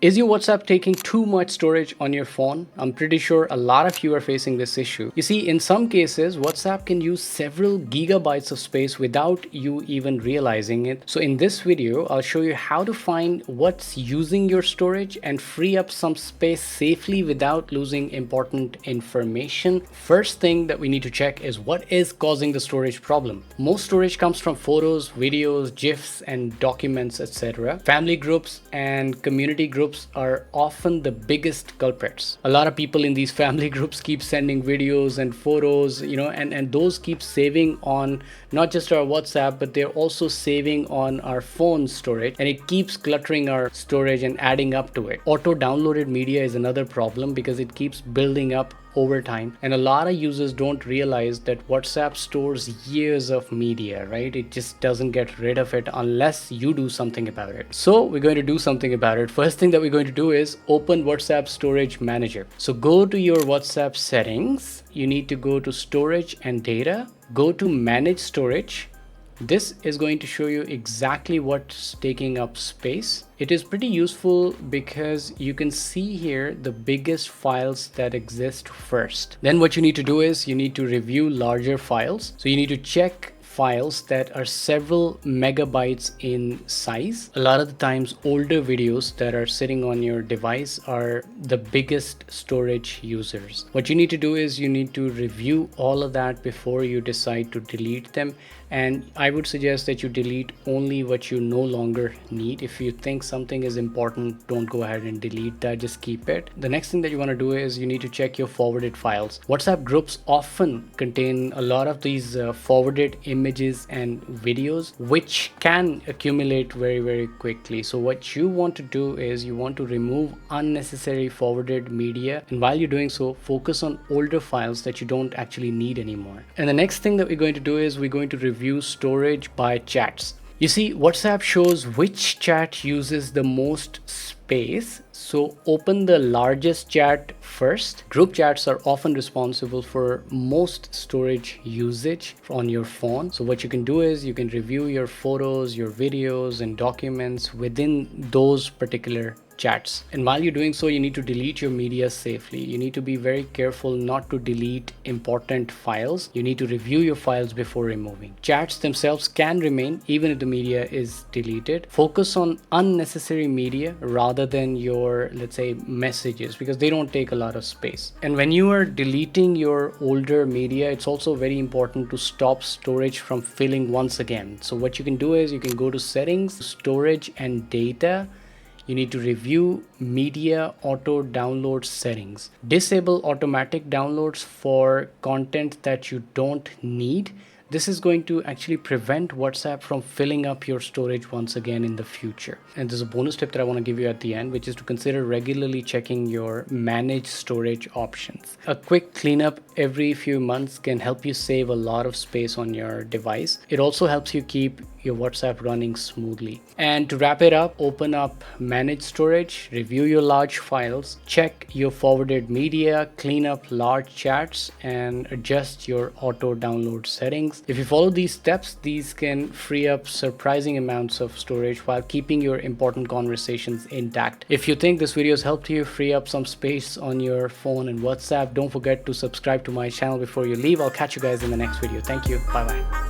Is your WhatsApp taking too much storage on your phone? I'm pretty sure a lot of you are facing this issue. You see, in some cases, WhatsApp can use several gigabytes of space without you even realizing it. So in this video, I'll show you how to find what's using your storage and free up some space safely without losing important information. First thing that we need to check is what is causing the storage problem. Most storage comes from photos, videos, GIFs, and documents, etc. Family groups and community groups are often the biggest culprits. A lot of people in these family groups keep sending videos and photos, and those keep saving on not just our WhatsApp, but they're also saving on our phone storage, and it keeps cluttering our storage and adding up to it. Auto downloaded media is another problem because it keeps building up over time, and a lot of users don't realize that WhatsApp stores years of media, right? It just doesn't get rid of it unless you do something about it. So we're going to do something about it. First thing that we're going to do is open WhatsApp Storage Manager. So go to your WhatsApp settings. You need to go to storage and data, go to manage storage. This is going to show you exactly what's taking up space. It is pretty useful because you can see here the biggest files that exist first. Then what you need to do is you need to review larger files. So you need to check files that are several megabytes in size. A lot of the times older videos that are sitting on your device are the biggest storage users. What you need to do is you need to review all of that before you decide to delete them. And I would suggest that you delete only what you no longer need. If you think something is important, don't go ahead and delete that, just keep it. The next thing that you want to do is you need to check your forwarded files. WhatsApp groups often contain a lot of these forwarded images and videos, which can accumulate very quickly. So what you want to do is you want to remove unnecessary forwarded media, and while you're doing so, focus on older files that you don't actually need anymore. And the next thing that we're going to do is we're going to review storage by chats. You see, WhatsApp shows which chat uses the most space. So open the largest chat first. Group chats are often responsible for most storage usage on your phone. So what you can do is you can review your photos, your videos, and documents within those particular chats. And while you're doing so, you need to delete your media safely. You need to be very careful not to delete important files. You need to review your files before removing. Chats themselves can remain even if the media is deleted. Focus on unnecessary media rather than your, let's say, messages, because they don't take a lot of space. And when you are deleting your older media, it's also very important to stop storage from filling once again. So what you can do is you can go to settings, storage and data. You need to review media auto download settings. Disable automatic downloads for content that you don't need. This is going to actually prevent WhatsApp from filling up your storage once again in the future. And there's a bonus tip that I want to give you at the end, which is to consider regularly checking your manage storage options. A quick cleanup every few months can help you save a lot of space on your device. It also helps you keep your WhatsApp running smoothly. And to wrap it up, open up manage storage, review your large files, check your forwarded media, clean up large chats, and adjust your auto download settings. If you follow these steps, these can free up surprising amounts of storage while keeping your important conversations intact. If you think this video has helped you free up some space on your phone and WhatsApp, don't forget to subscribe to my channel before you leave. I'll catch you guys in the next video. Thank you. Bye bye.